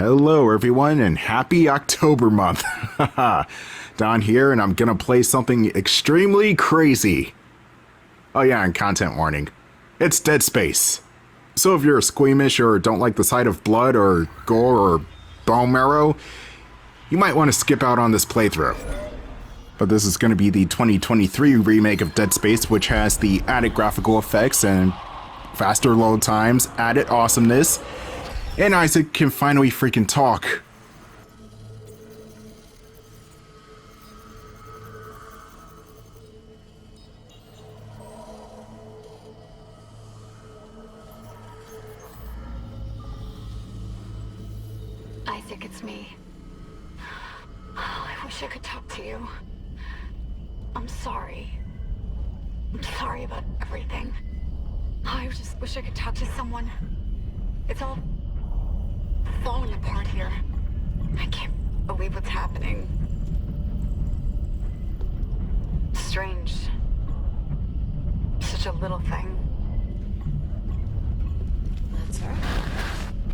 Hello everyone and happy October month. Don here and I'm gonna play something extremely crazy. Oh yeah, and content warning. It's Dead Space. So if you're squeamish or don't like the sight of blood or gore or bone marrow, you might want to skip out on this playthrough. But this is going to be the 2023 remake of Dead Space, which has the added graphical effects and faster load times, added awesomeness, and Isaac can finally freaking talk. Isaac, it's me. Oh, I wish I could talk to you. I'm sorry. I'm sorry about everything. I just wish I could talk to someone. It's all falling apart here. I can't believe what's happening. Strange. Such a little thing. That's her?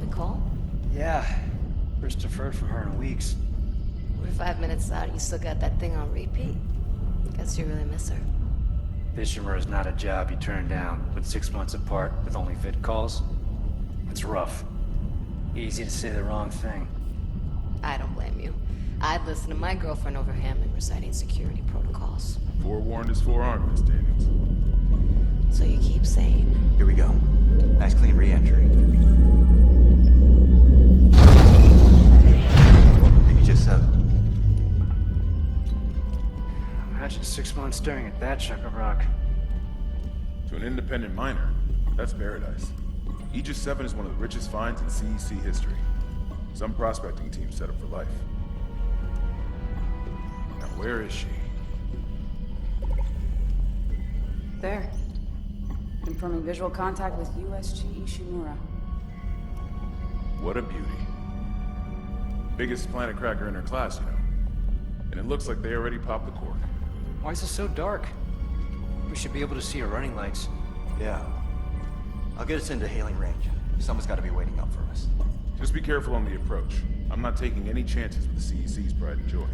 Nicole? Yeah. First deferred from her in weeks. We're 5 minutes out and you still got that thing on repeat. Guess you really miss her. Ishimura is not a job you turn down, but 6 months apart with only vid calls. It's rough. Easy to say the wrong thing. I don't blame you. I'd listen to my girlfriend over Hammond reciting security protocols. Forewarned is forearmed, Miss Daniels. So you keep saying. Here we go. Nice clean re-entry. Aegis VII. Imagine 6 months staring at that chunk of rock. To an independent miner, that's paradise. Aegis VII is one of the richest finds in CEC history. Some prospecting team set up for life. Now where is she? There. Confirming visual contact with USG Ishimura. What a beauty. Biggest planet cracker in her class, you know. And it looks like they already popped the cork. Why is it so dark? We should be able to see her running lights. Yeah. I'll get us into hailing range. Someone's got to be waiting up for us. Just be careful on the approach. I'm not taking any chances with the CEC's pride and joy.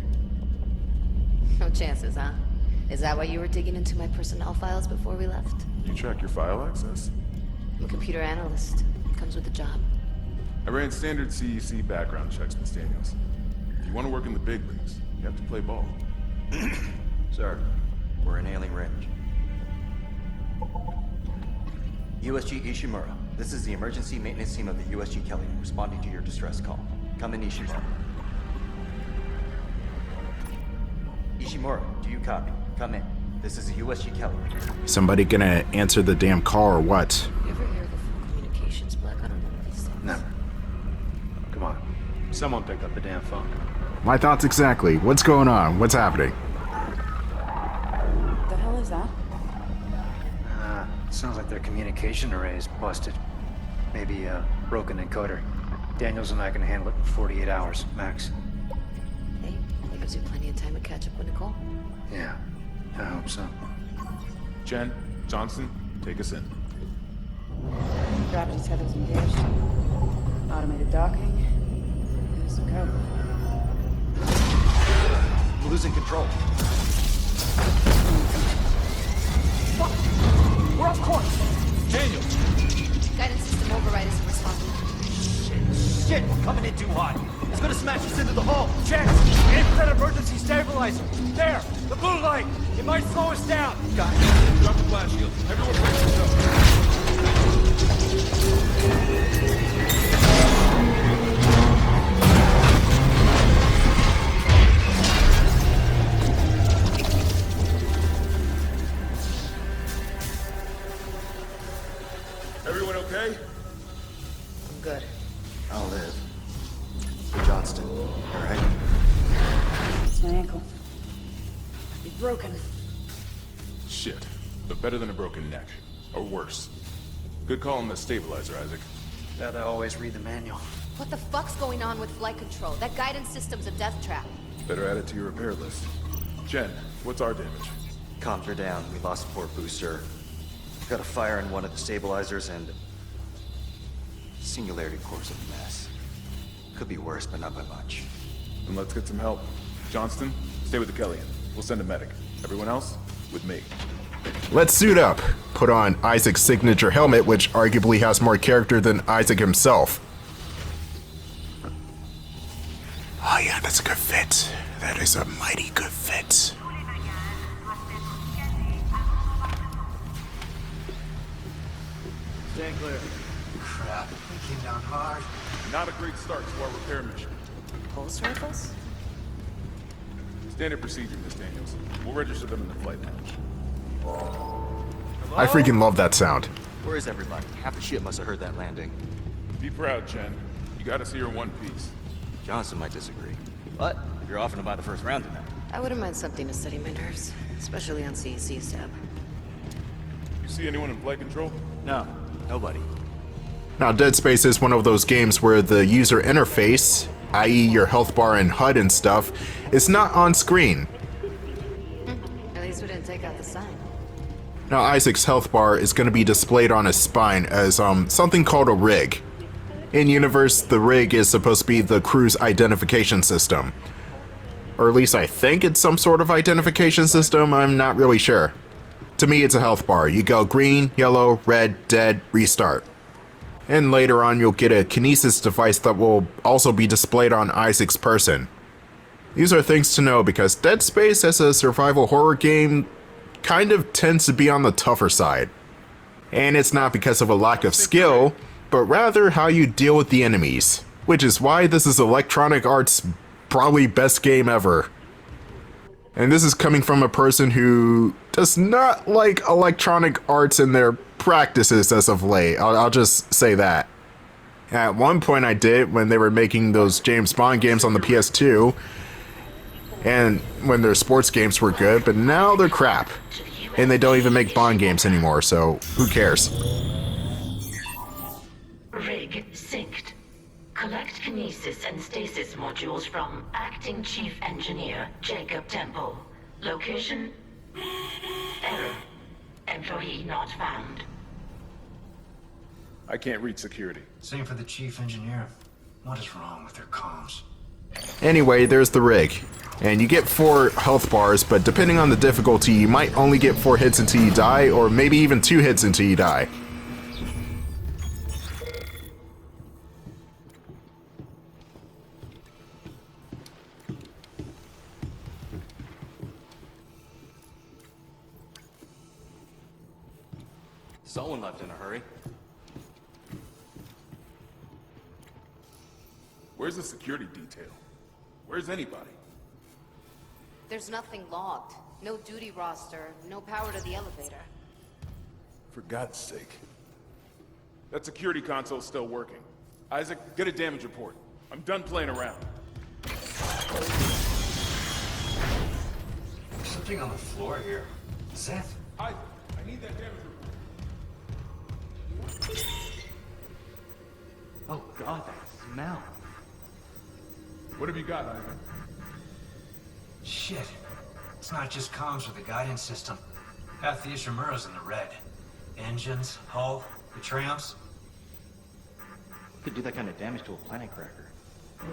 No chances, huh? Is that why you were digging into my personnel files before we left? You track your file access? I'm a computer analyst. Comes with the job. I ran standard CEC background checks, Miss Daniels. If you want to work in the big leagues, you have to play ball. Sir, we're in hailing range. USG Ishimura. This is the emergency maintenance team of the USG Kelly, responding to your distress call. Come in, Ishimura. Ishimura, do you copy? Come in. This is the USG Kelly. Somebody gonna answer the damn call or what? You ever hear of the full communications black on one of these things? Never. Come on. Someone pick up the damn phone. My thoughts exactly. What's going on? What's happening? What the hell is that? Sounds like their communication array is busted. Maybe a broken encoder. Daniels and I can handle it in 48 hours, max. Hey, that gives you plenty of time to catch up with Nicole. Yeah, I hope so. Chen, Johnston, take us in. Gravity tethers engaged. Automated docking. Here's the code. We're losing control. Fuck! We're off course! Daniels! Guidance system override isn't responding. Shit, we're coming in too hot. It's gonna smash us into the hull. Chance! Aim for that emergency stabilizer! There! The blue light! It might slow us down! Got it. Drop the flash shield. Everyone brace Everyone okay? I'm good. I'll live. Johnston, all right? It's my ankle. It's broken. Shit. But better than a broken neck. Or worse. Good call on the stabilizer, Isaac. Gotta always read the manual. What the fuck's going on with flight control? That guidance system's a death trap. Better add it to your repair list. Jen, what's our damage? Comms are down. We lost port booster. Got a fire in one of the stabilizers and... Singularity core's a mess. Could be worse, but not by much. Then let's get some help. Johnston, stay with the Kellyan. We'll send a medic. Everyone else, with me. Let's suit up. Put on Isaac's signature helmet, which arguably has more character than Isaac himself. Oh yeah, that's a good fit. That is a mighty good fit. Stand clear. Crap, we came down hard. Not a great start to our repair mission. Pulse rifles? Standard procedure, Miss Daniels. We'll register them in the flight lounge. I freaking love that sound. Where is everybody? Half the ship must have heard that landing. Be proud, Chen. You got us here in one piece. Johnston might disagree. But if you're offering to buy the first round tonight. I wouldn't mind something to steady my nerves, especially on CEC stab. You see anyone in flight control? No, nobody. Now, Dead Space is one of those games where the user interface, i.e. your health bar and HUD and stuff, is not on screen. At least we didn't take out the sign. Now, Isaac's health bar is going to be displayed on his spine as something called a rig. In universe, the rig is supposed to be the crew's identification system. Or at least I think it's some sort of identification system, I'm not really sure. To me, it's a health bar. You go green, yellow, red, dead, restart. And later on, you'll get a kinesis device that will also be displayed on Isaac's person. These are things to know because Dead Space as a survival horror game kind of tends to be on the tougher side. And it's not because of a lack of skill, but rather how you deal with the enemies. Which is why this is Electronic Arts' probably best game ever. And this is coming from a person who does not like Electronic Arts in their practices as of late. I'll just say that. At one point I did when they were making those James Bond games on the PS2. And when their sports games were good, but now they're crap. And they don't even make Bond games anymore, so who cares? Rig synced. Collect kinesis and stasis modules from Acting Chief Engineer Jacob Temple. Location? Error. Employee not found. I can't reach security. Same for the chief engineer. What is wrong with their comms? Anyway, there's the rig. And you get 4 health bars, but depending on the difficulty, you might only get 4 hits until you die, or maybe even 2 hits until you die. Someone left in a hurry. Where's the security detail? Where's anybody? There's nothing logged. No duty roster, no power to the elevator. For God's sake. That security console's still working. Isaac, get a damage report. I'm done playing around. There's something on the floor here. Seth? Isaac, I need that damage report. Oh god, that smell. What have you got, Isaac? Shit. It's not just comms with the guidance system. Half the Ishimura's in the red. Engines, hull, the tramps. Could do that kind of damage to a planet cracker. Okay,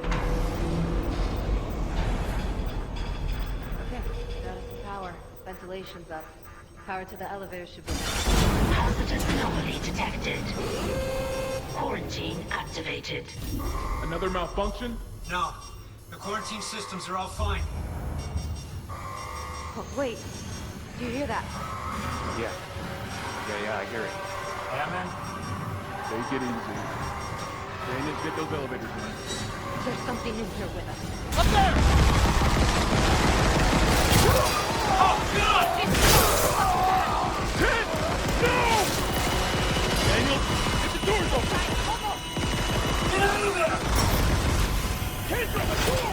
got us some power. Ventilation's up. Power to the elevator should be... Positive anomaly detected. Quarantine activated. Another malfunction? No. The quarantine systems are all fine. Oh, wait. Do you hear that? Yeah. Yeah, I hear it. Hammond? Take it easy. Daniels, get those elevators running. There's something in here with us. Oh, God! Ted! No! Daniels, get the doors open! Get out of there! Kendra, the door!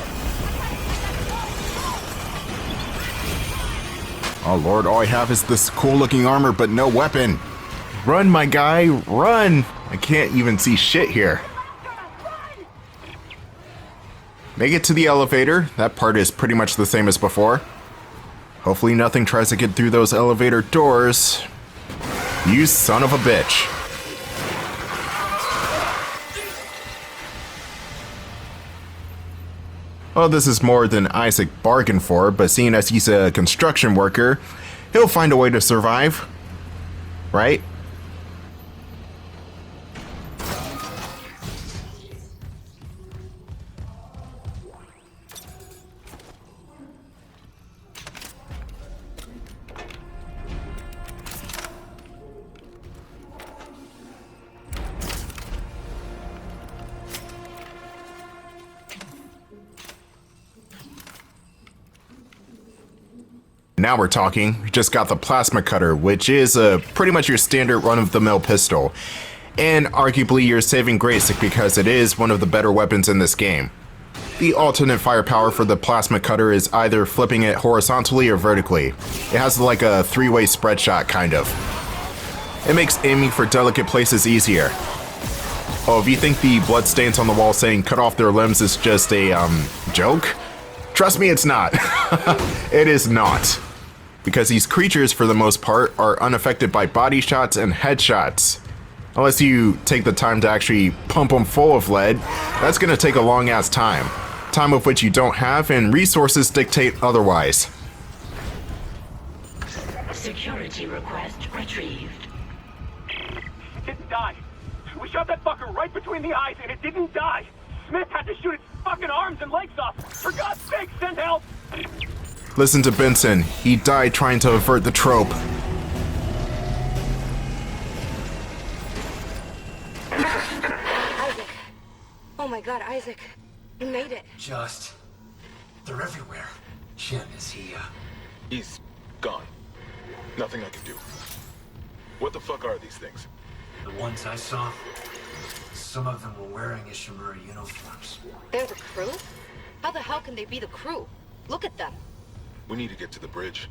Oh lord, all I have is this cool looking armor but no weapon. Run, my guy, run! I can't even see shit here. Make it to the elevator. That part is pretty much the same as before. Hopefully nothing tries to get through those elevator doors. You son of a bitch. Well, this is more than Isaac bargained for, but seeing as he's a construction worker, he'll find a way to survive. Right? Now we're talking. We just got the plasma cutter, which is pretty much your standard run-of-the-mill pistol. And arguably your saving grace because it is one of the better weapons in this game. The alternate firepower for the plasma cutter is either flipping it horizontally or vertically. It has like a three-way spread shot, kind of. It makes aiming for delicate places easier. Oh, if you think the bloodstains on the wall saying cut off their limbs is just a, joke? Trust me, it's not. It is not. Because these creatures, for the most part, are unaffected by body shots and headshots. Unless you take the time to actually pump them full of lead, that's gonna take a long ass time. Time of which you don't have, and resources dictate otherwise. Security request retrieved. It didn't die. We shot that fucker right between the eyes and it didn't die. Smith had to shoot its fucking arms and legs off. For God's sake, send help! Listen to Benson. He died trying to avert the trope. Isaac. Oh my god, Isaac. You made it. They're everywhere. Chen, is he, He's gone. Nothing I can do. What the fuck are these things? The ones I saw, some of them were wearing Ishimura uniforms. They're the crew? How the hell can they be the crew? Look at them. We need to get to the bridge.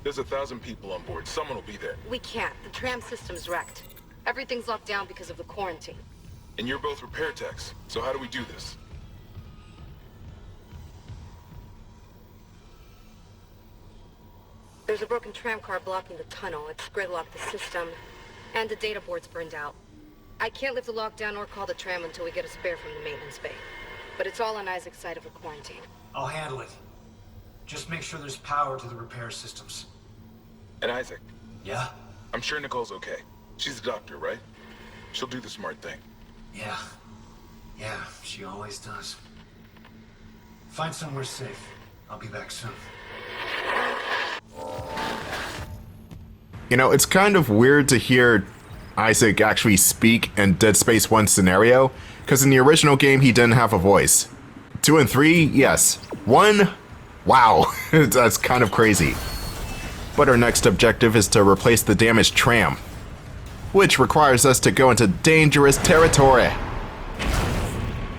There's 1,000 people on board. Someone will be there. We can't. The tram system's wrecked. Everything's locked down because of the quarantine. And you're both repair techs, so how do we do this? There's a broken tram car blocking the tunnel. It's gridlocked the system. And the data board's burned out. I can't lift the lockdown or call the tram until we get a spare from the maintenance bay. But it's all on Isaac's side of the quarantine. I'll handle it. Just make sure there's power to the repair systems. And Isaac, Yeah? I'm sure Nicole's okay. She's a doctor, right? She'll do the smart thing. Yeah. Yeah, she always does. Find somewhere safe. I'll be back soon. You know, it's kind of weird to hear Isaac actually speak in Dead Space 1 scenario, because in the original game he didn't have a voice. 2 and 3, yes. 1, wow, that's kind of crazy. But our next objective is to replace the damaged tram, which requires us to go into dangerous territory.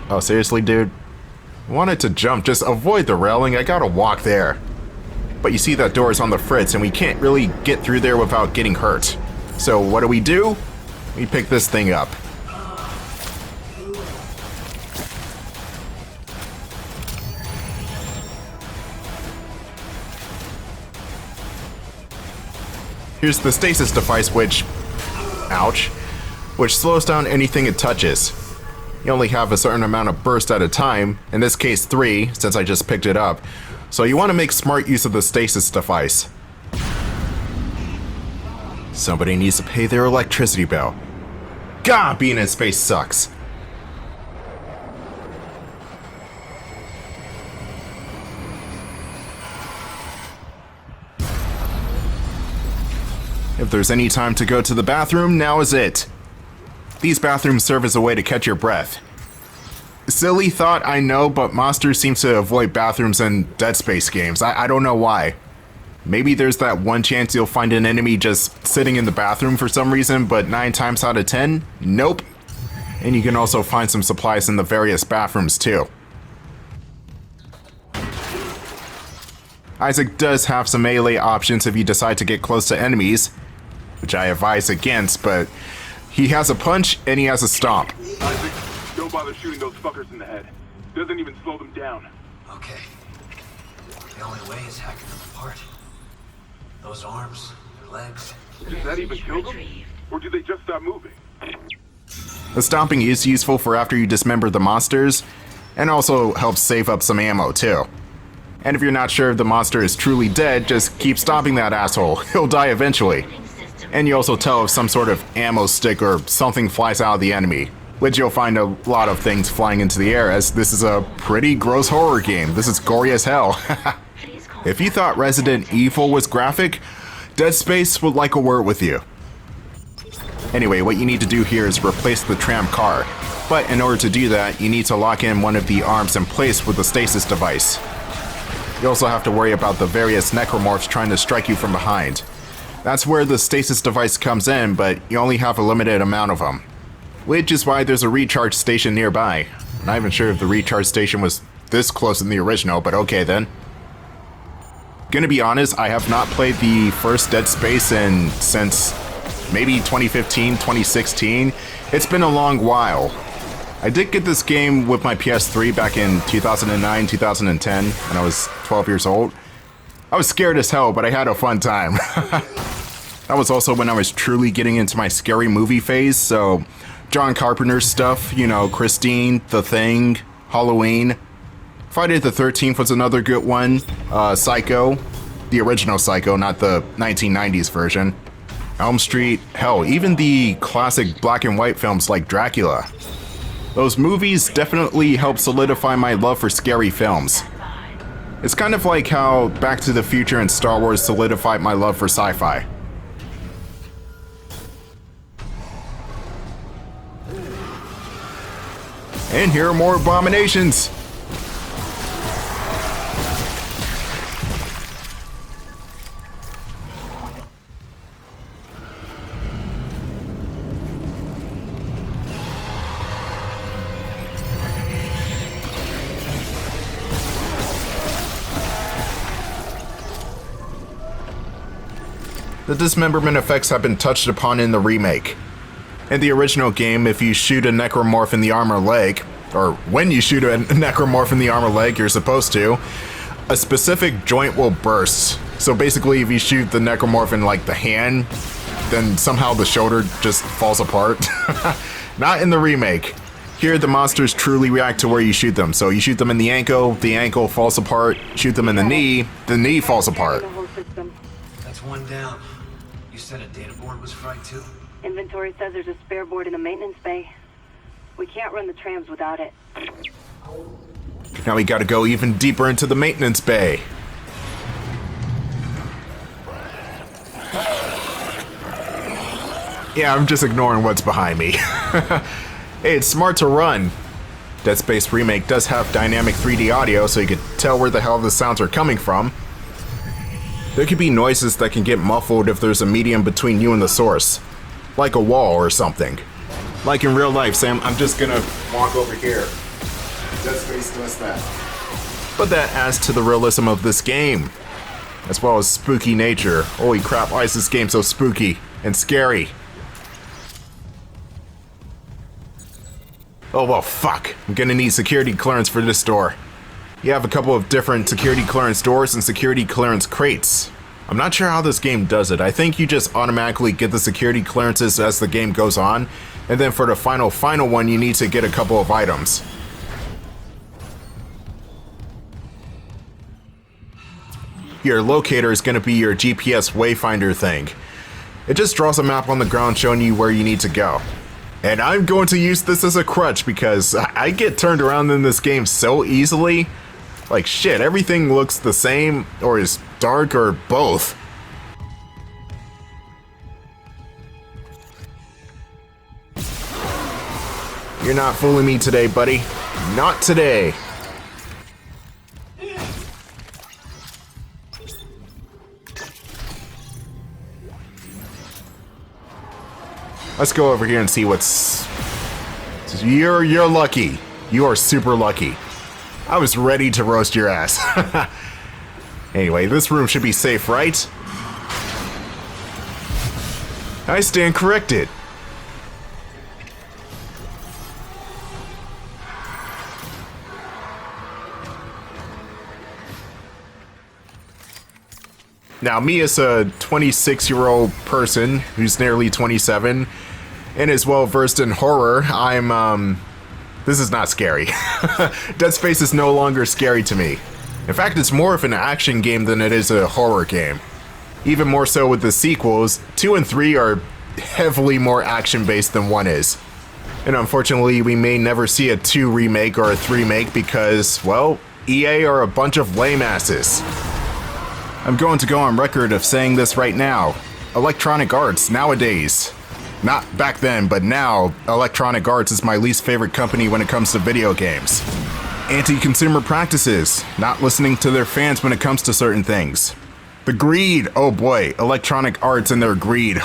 Oh, seriously, dude? I wanted to jump, just avoid the railing, I gotta walk there. But you see that door is on the fritz and we can't really get through there without getting hurt. So what do? We pick this thing up. Here's the stasis device which slows down anything it touches. You only have a certain amount of burst at a time, in this case 3, since I just picked it up. So you want to make smart use of the stasis device. Somebody needs to pay their electricity bill. God, being in space sucks. If there's any time to go to the bathroom, now is it. These bathrooms serve as a way to catch your breath. Silly thought, I know, but monsters seem to avoid bathrooms in Dead Space games. I don't know why. Maybe there's that one chance you'll find an enemy just sitting in the bathroom for some reason, but 9 times out of 10, nope. And you can also find some supplies in the various bathrooms too. Isaac does have some melee options if you decide to get close to enemies, which I advise against, but he has a punch and he has a stomp. Isaac, don't bother shooting those fuckers in the head. Doesn't even slow them down. Okay. The only way is hacking them apart. Those arms, their legs. Does that even kill them? Or do they just stop moving? The stomping is useful for after you dismember the monsters. And also helps save up some ammo too. And if you're not sure if the monster is truly dead, just keep stopping that asshole. He'll die eventually. And you also tell if some sort of ammo stick or something flies out of the enemy, which you'll find a lot of things flying into the air, as this is a pretty gross horror game. This is gory as hell. If you thought Resident Evil was graphic, Dead Space would like a word with you. Anyway, what you need to do here is replace the tram car. But in order to do that, you need to lock in one of the arms in place with the stasis device. You also have to worry about the various Necromorphs trying to strike you from behind. That's where the stasis device comes in, but you only have a limited amount of them. Which is why there's a recharge station nearby. I'm not even sure if the recharge station was this close in the original, but okay then. Gonna be honest, I have not played the first Dead Space since maybe 2015, 2016. It's been a long while. I did get this game with my PS3 back in 2009, 2010, when I was 12 years old. I was scared as hell, but I had a fun time. That was also when I was truly getting into my scary movie phase, so John Carpenter's stuff, you know, Christine, The Thing, Halloween. Friday the 13th was another good one. Psycho, the original Psycho, not the 1990s version. Elm Street, hell, even the classic black and white films like Dracula. Those movies definitely helped solidify my love for scary films. It's kind of like how Back to the Future and Star Wars solidified my love for sci-fi. And here are more abominations! The dismemberment effects have been touched upon in the remake. In the original game, if you shoot a necromorph in the arm or leg, or when you shoot a necromorph in the arm or leg, you're supposed to, a specific joint will burst. So basically, if you shoot the necromorph in like the hand, then somehow the shoulder just falls apart. Not in the remake. Here, the monsters truly react to where you shoot them. So you shoot them in the ankle falls apart. Shoot them in the knee falls apart. That's one down. You said a data board was fried too? Inventory says there's a spare board in the maintenance bay. We can't run the trams without it. Now we gotta go even deeper into the maintenance bay. Yeah, I'm just ignoring what's behind me. Hey, it's smart to run. Dead Space Remake does have dynamic 3D audio, so you can tell where the hell the sounds are coming from. There could be noises that can get muffled if there's a medium between you and the source. Like a wall or something. Like in real life, Sam, I'm just gonna walk over here. Dead Space does that. But that adds to the realism of this game. As well as spooky nature. Holy crap, why is this game so spooky and scary? Oh well, fuck. I'm gonna need security clearance for this door. You have a couple of different security clearance doors and security clearance crates. I'm not sure how this game does it. I think you just automatically get the security clearances as the game goes on, and then for the final one, you need to get a couple of items. Your locator is going to be your GPS wayfinder thing. It just draws a map on the ground showing you where you need to go. And I'm going to use this as a crutch because I get turned around in this game so easily. Like shit, everything looks the same, or is dark, or both. You're not fooling me today, buddy. Not today. Let's go over here and see what's... You're lucky. You are super lucky. I was ready to roast your ass. Anyway, this room should be safe, right? I stand corrected. Now, me as a 26-year-old person who's nearly 27 and is well versed in horror, I'm This is not scary. Dead Space is no longer scary to me. In fact, it's more of an action game than it is a horror game. Even more so with the sequels, 2 and 3 are heavily more action-based than 1 is. And unfortunately, we may never see a 2 remake or a 3 make because, well, EA are a bunch of lame asses. I'm going to go on record of saying this right now. Electronic Arts, nowadays, not back then, but now, Electronic Arts is my least favorite company when it comes to video games. Anti-consumer practices, not listening to their fans when it comes to certain things. The greed, oh boy, Electronic Arts and their greed.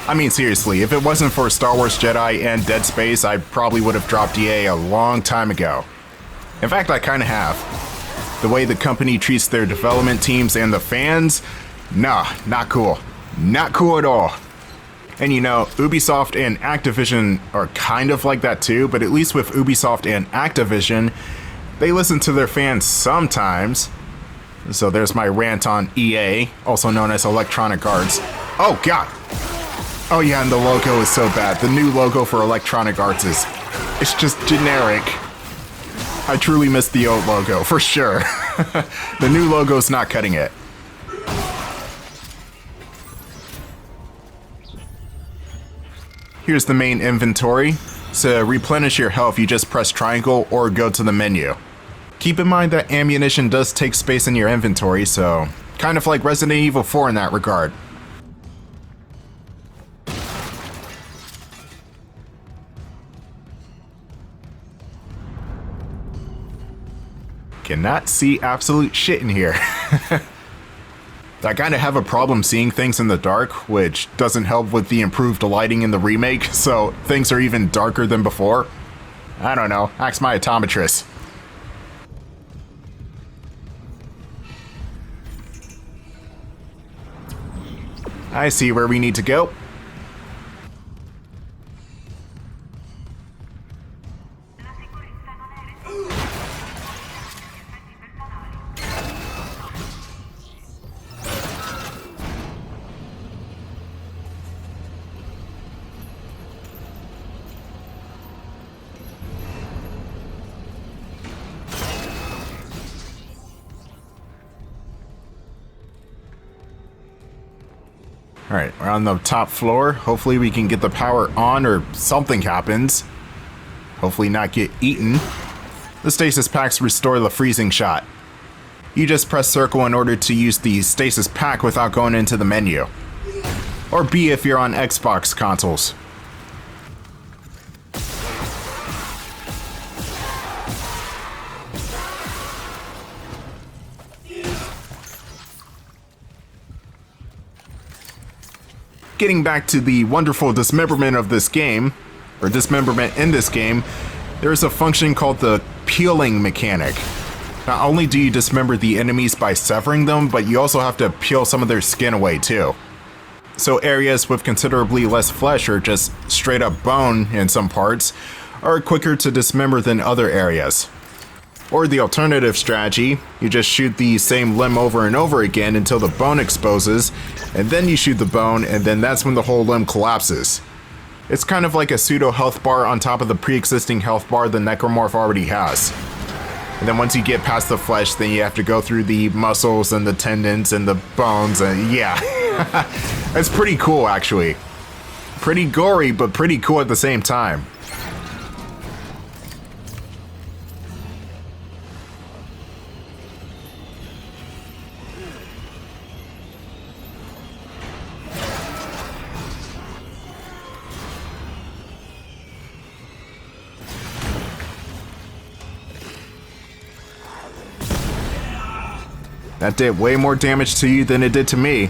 I mean, seriously, if it wasn't for Star Wars Jedi and Dead Space, I probably would have dropped EA a long time ago. In fact, I kind of have. The way the company treats their development teams and the fans, nah, not cool. Not cool at all. And you know, Ubisoft and Activision are kind of like that too, but at least with Ubisoft and Activision, they listen to their fans sometimes. So there's my rant on EA, also known as Electronic Arts. Oh god! Oh yeah, and the logo is so bad. The new logo for Electronic Arts is... it's just generic. I truly miss the old logo, for sure. The new logo's not cutting it. Here's the main inventory. To replenish your health, you just press triangle or go to the menu. Keep in mind that ammunition does take space in your inventory, so kind of like Resident Evil 4 in that regard. Cannot see absolute shit in here. I kind of have a problem seeing things in the dark, which doesn't help with the improved lighting in the remake, so things are even darker than before. I don't know, ask my optometrist. I see where we need to go. Alright, we're on the top floor. Hopefully we can get the power on or something happens. Hopefully not get eaten. The stasis packs restore the freezing shot. You just press circle in order to use the stasis pack without going into the menu. Or B if you're on Xbox consoles. Getting back to the wonderful dismemberment of this game, or dismemberment in this game, there is a function called the peeling mechanic. Not only do you dismember the enemies by severing them, but you also have to peel some of their skin away too. So areas with considerably less flesh or just straight up bone in some parts are quicker to dismember than other areas. Or the alternative strategy, you just shoot the same limb over and over again until the bone exposes, and then you shoot the bone, and then that's when the whole limb collapses. It's kind of like a pseudo health bar on top of the pre-existing health bar the Necromorph already has. And then once you get past the flesh, then you have to go through the muscles and the tendons and the bones, and yeah. It's pretty cool actually. Pretty gory, but pretty cool at the same time. That did way more damage to you than it did to me.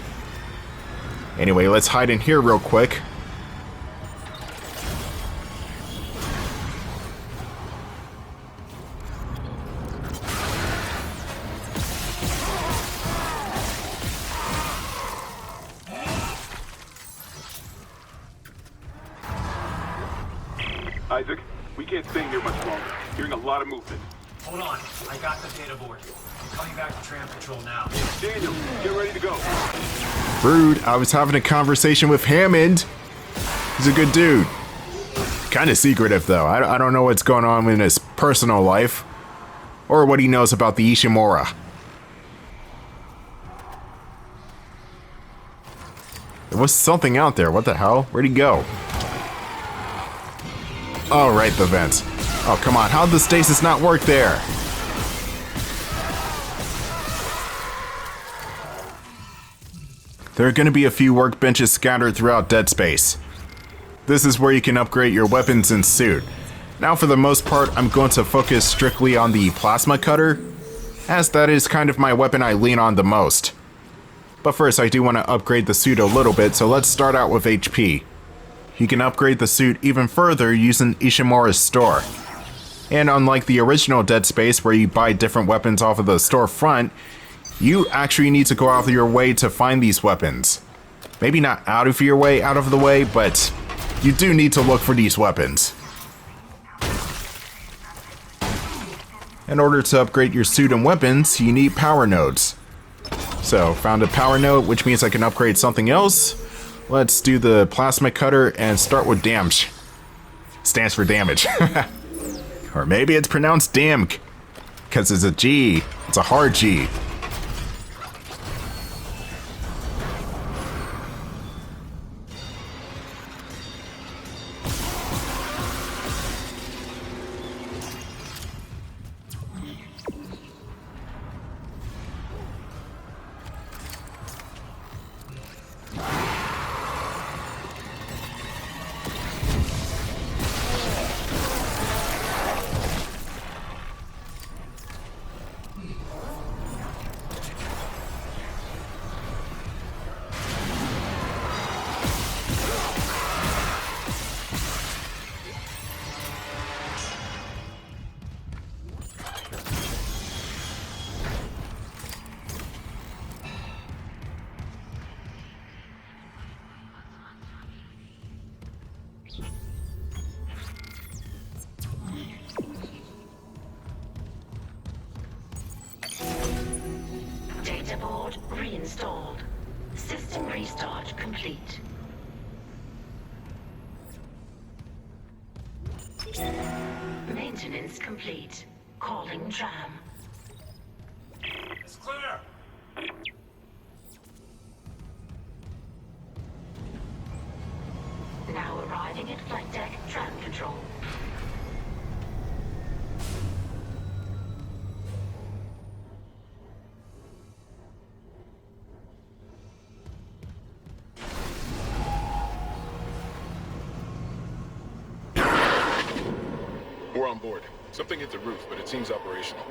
Anyway, let's hide in here real quick. Isaac, we can't stay here much longer. Hearing a lot of movement. Hold on, I got the data board. I'm coming back to tram patrol now. Daniel, get ready to go. Rude, I was having a conversation with Hammond. He's a good dude. kind of secretive, though. I don't know what's going on in his personal life. Or what he knows about the Ishimura. There was something out there. What the hell? Where'd he go? Oh, right, the vents. Oh, come on. How'd the stasis not work there? There are going to be a few workbenches scattered throughout Dead Space. This is where you can upgrade your weapons and suit. Now, for the most part, I'm going to focus strictly on the plasma cutter, as that is kind of my weapon I lean on the most. But first, I do want to upgrade the suit a little bit, so let's start out with HP. You can upgrade the suit even further using Ishimura's store. And unlike the original Dead Space, where you buy different weapons off of the storefront, you actually need to go out of your way to find these weapons. Maybe not out of the way, but you do need to look for these weapons. In order to upgrade your suit and weapons, you need power nodes. So, found a power node, which means I can upgrade something else. Let's do the plasma cutter and start with damage. Stands for damage. Or maybe it's pronounced damk, because it's a G. It's a hard G. Data board reinstalled. System restart complete. Maintenance complete. Calling tram. It's clear. Now arriving at flight deck tram control. We're on board. Something hit the roof, but it seems operational.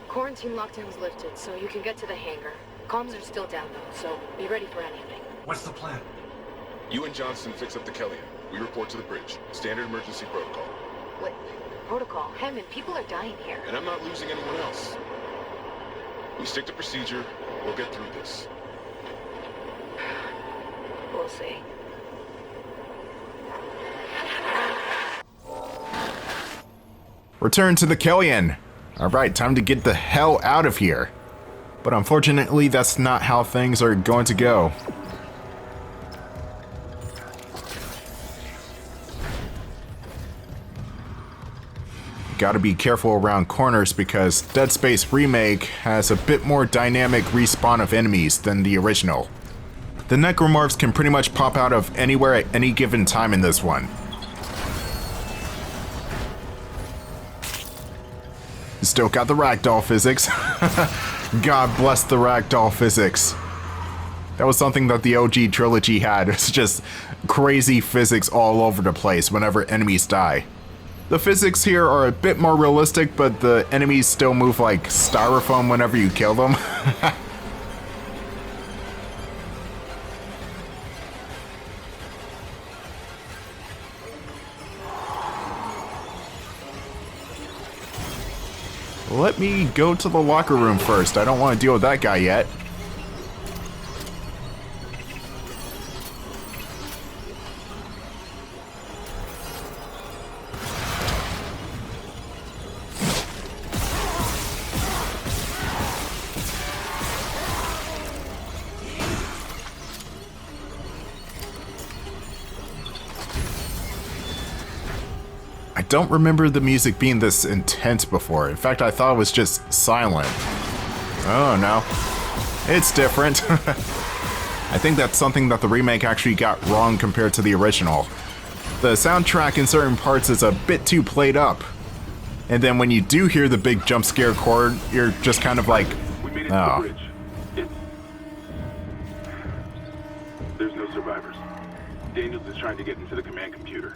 Quarantine lockdown's lifted, so you can get to the hangar. Comms are still down though, so be ready for anything. What's the plan? You and Johnston fix up the Kellyan. We report to the bridge. Standard emergency protocol. What? Protocol? Hammond, people are dying here. And I'm not losing anyone else. We stick to procedure. We'll get through this. We'll see. Return to the Kellyan. Alright, time to get the hell out of here. But unfortunately, that's not how things are going to go. Gotta be careful around corners because Dead Space Remake has a bit more dynamic respawn of enemies than the original. The Necromorphs can pretty much pop out of anywhere at any given time in this one. Still got the ragdoll physics. God bless the ragdoll physics. That was something that the OG trilogy had. It's just crazy physics all over the place whenever enemies die. The physics here are a bit more realistic, but the enemies still move like styrofoam whenever you kill them. Let me go to the locker room first. I don't want to deal with that guy yet. don't remember the music being this intense before. In fact, I thought it was just silent. Oh no, it's different. I think that's something that the remake actually got wrong compared to the original. The soundtrack in certain parts is a bit too played up. And then when you do hear the big jump scare chord, you're just kind of like, oh. There's no survivors. Daniels is trying to get into the command computer.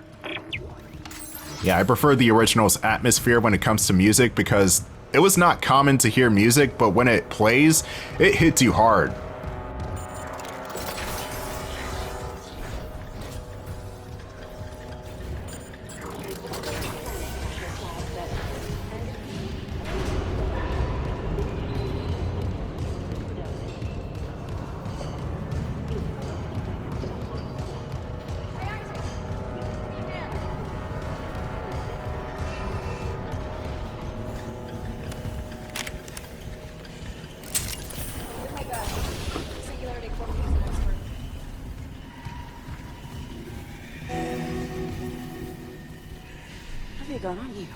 Yeah, I prefer the original's atmosphere when it comes to music because it was not common to hear music, but when it plays, it hits you hard. Got on you.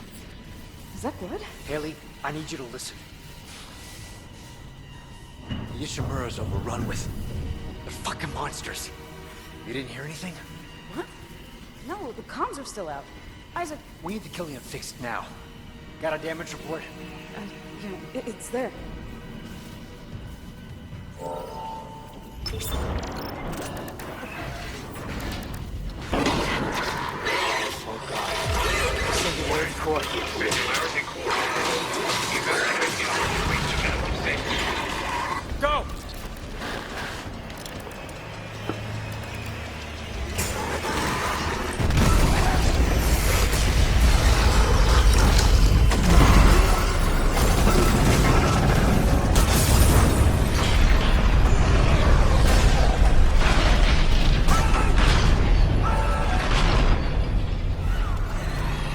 Is that blood? Hailey, I need you to listen. The Ishimura's overrun with... they're fucking monsters. You didn't hear anything? What? No, the comms are still out. Isaac... We need the Killian fixed now. Got a damage report? Yeah, it's there. Core. Go!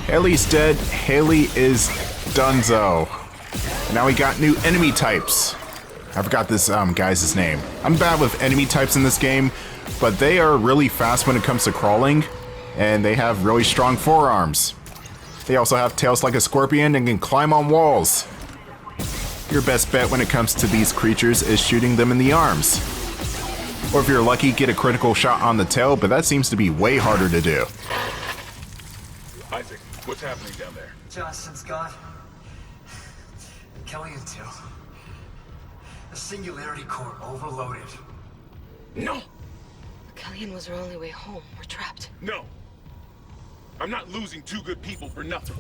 Hailey's dead, Hailey is donezo. Now we got new enemy types. I forgot this guy's name. I'm bad with enemy types in this game, but they are really fast when it comes to crawling, and they have really strong forearms. They also have tails like a scorpion and can climb on walls. Your best bet when it comes to these creatures is shooting them in the arms. Or if you're lucky, get a critical shot on the tail, but that seems to be way harder to do. Isaac, what's happening down there? Johnston's gone. Killian too. The singularity core overloaded. No! Killian was our only way home. We're trapped. No! I'm not losing two good people for nothing.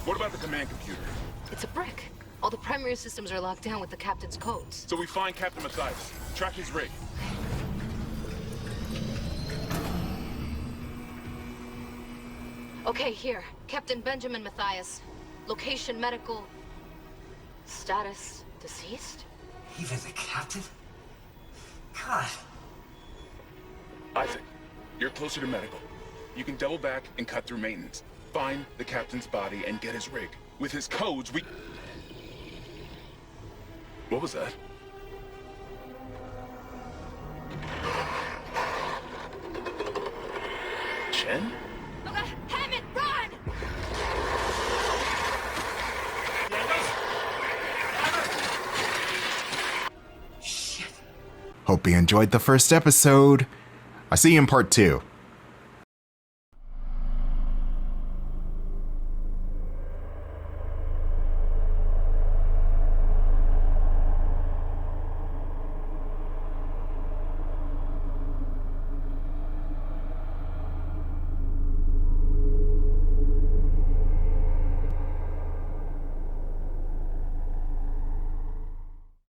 What about the command computer? It's a brick. All the primary systems are locked down with the captain's codes. So we find Captain Matthias, track his rig. Okay, here. Captain Benjamin Matthias. Location medical. Status deceased? Even the captain? God. Isaac, you're closer to medical. You can double back and cut through maintenance. Find the captain's body and get his rig. With his codes, we... What was that? Chen? Hammond, run! Hope you enjoyed the first episode. I see you in part 2.